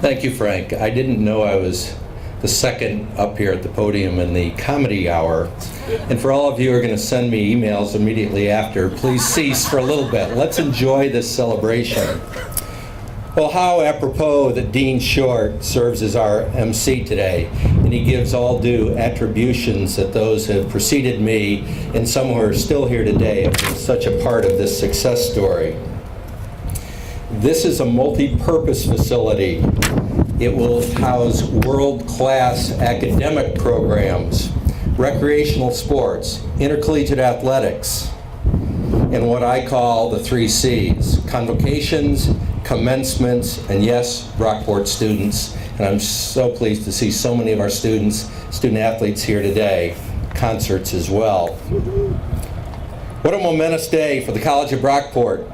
Thank you, Frank. I didn't know I was the second up here at the podium in the comedy hour. And for all of you who are going to send me emails immediately after, please cease for a little bit. Let's enjoy this celebration. Well, how apropos that Dean Short serves as our MC today, and he gives all due attributions that those who have preceded me and some who are still here today have been such a part of this success story. This is a multi-purpose facility. It will house world-class academic programs, recreational sports, intercollegiate athletics, and what I call the 3 C's: convocations, commencements, and yes, Brockport students. And I'm so pleased to see so many of our student athletes here today. Concerts as well. What a momentous day for the College of Brockport,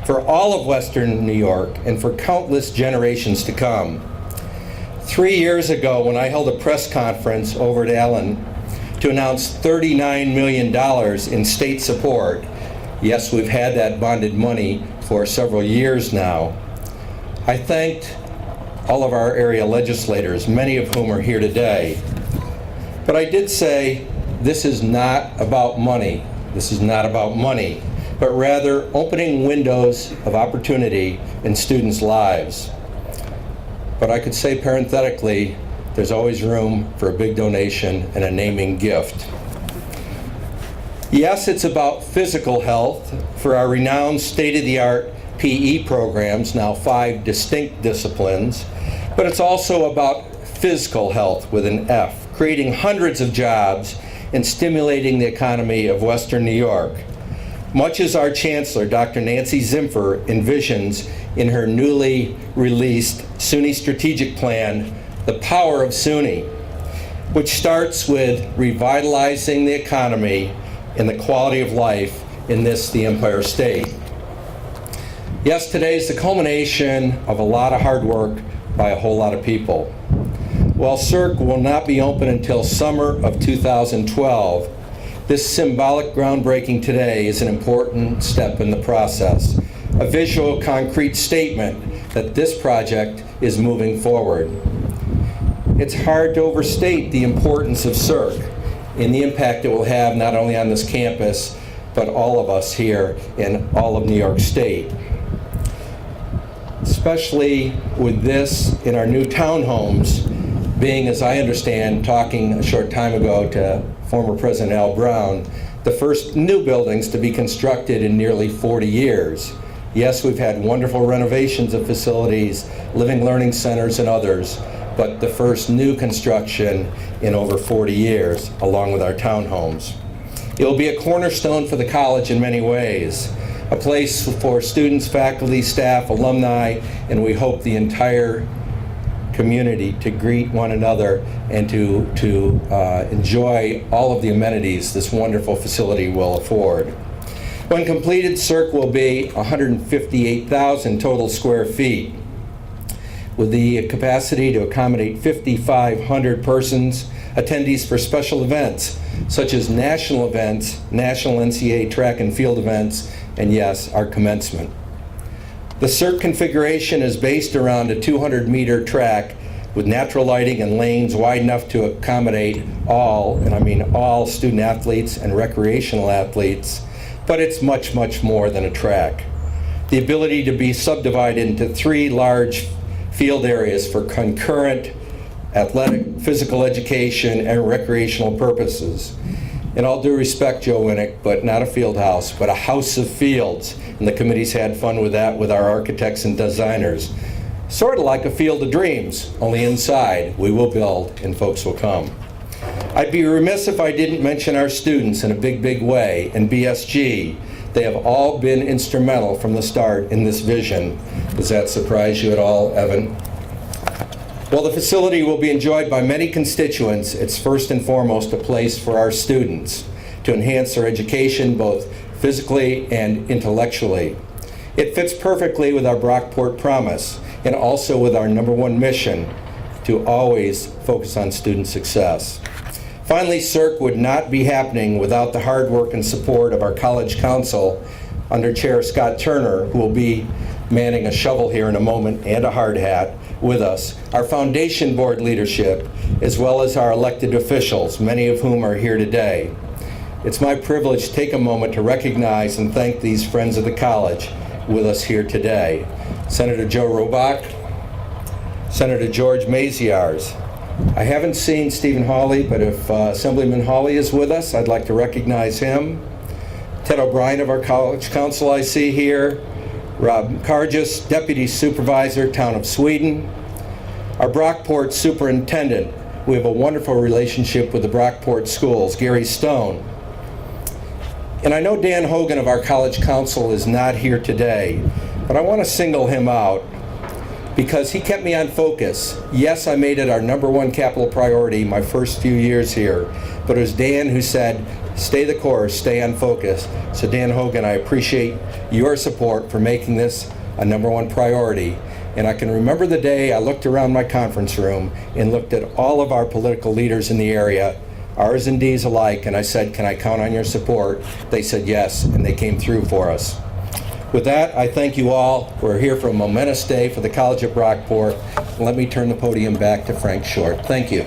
for all of Western New York, and for countless generations to come. 3 years ago, when I held a press conference over at Allen to announce $39 million in state support, yes, we've had that bonded money for several years now, I thanked all of our area legislators, many of whom are here today. But I did say, this is not about money. This is not about money, but rather opening windows of opportunity in students' lives. But I could say parenthetically, there's always room for a big donation and a naming gift. Yes, it's about physical health for our renowned state-of-the-art PE programs, now 5 distinct disciplines, but it's also about physical health with an F, creating hundreds of jobs and stimulating the economy of Western New York. Much as our Chancellor, Dr. Nancy Zimpher, envisions in her newly released SUNY strategic plan, the power of SUNY, which starts with revitalizing the economy and the quality of life in this, the Empire State. Yes, today is the culmination of a lot of hard work by a whole lot of people. While SERC will not be open until summer of 2012, this symbolic groundbreaking today is an important step in the process, a visual, concrete statement that this project is moving forward. It's hard to overstate the importance of SERC and the impact it will have not only on this campus, but all of us here in all of New York State. Especially with this in our new townhomes being, as I understand, talking a short time ago to former President Al Brown, the first new buildings to be constructed in nearly 40 years. Yes, we've had wonderful renovations of facilities, living learning centers and others, but the first new construction in over 40 years, along with our townhomes. It will be a cornerstone for the college in many ways, a place for students, faculty, staff, alumni, and we hope the entire community to greet one another and to enjoy all of the amenities this wonderful facility will afford. When completed, SERC will be 158,000 total square feet, with the capacity to accommodate 5,500 persons, attendees for special events, such as national events, national NCAA track and field events, and yes, our commencement. The SERC configuration is based around a 200-meter track with natural lighting and lanes wide enough to accommodate all, and I mean all, student athletes and recreational athletes, but it's much, much more than a track. The ability to be subdivided into 3 large field areas for concurrent athletic, physical education, and recreational purposes. In all due respect, Joe Winnick, but not a field house, but a house of fields. And the committee's had fun with that with our architects and designers. Sort of like a field of dreams, only inside we will build and folks will come. I'd be remiss if I didn't mention our students in a big, big way, and BSG. They have all been instrumental from the start in this vision. Does that surprise you at all, Evan? While the facility will be enjoyed by many constituents, it's first and foremost a place for our students to enhance their education both physically and intellectually. It fits perfectly with our Brockport promise and also with our #1 mission to always focus on student success. Finally, SERC would not be happening without the hard work and support of our College Council under Chair Scott Turner, who will be manning a shovel here in a moment and a hard hat with us, our foundation board leadership, as well as our elected officials, many of whom are here today. It's my privilege to take a moment to recognize and thank these friends of the college with us here today. Senator Joe Robach, Senator George Maziarz. I haven't seen Stephen Hawley, but if Assemblyman Hawley is with us, I'd like to recognize him. Ted O'Brien of our College Council I see here. Rob Karjas, Deputy Supervisor, Town of Sweden. Our Brockport Superintendent. We have a wonderful relationship with the Brockport schools, Gary Stone. And I know Dan Hogan of our College Council is not here today, but I want to single him out because he kept me on focus. Yes, I made it our #1 capital priority my first few years here, but it was Dan who said, stay the course, stay on focus. So Dan Hogan, I appreciate your support for making this a #1 priority. And I can remember the day I looked around my conference room and looked at all of our political leaders in the area, R's and D's alike, and I said, can I count on your support? They said yes, and they came through for us. With that, I thank you all. We're here for a momentous day for the College of Brockport. Let me turn the podium back to Frank Short. Thank you.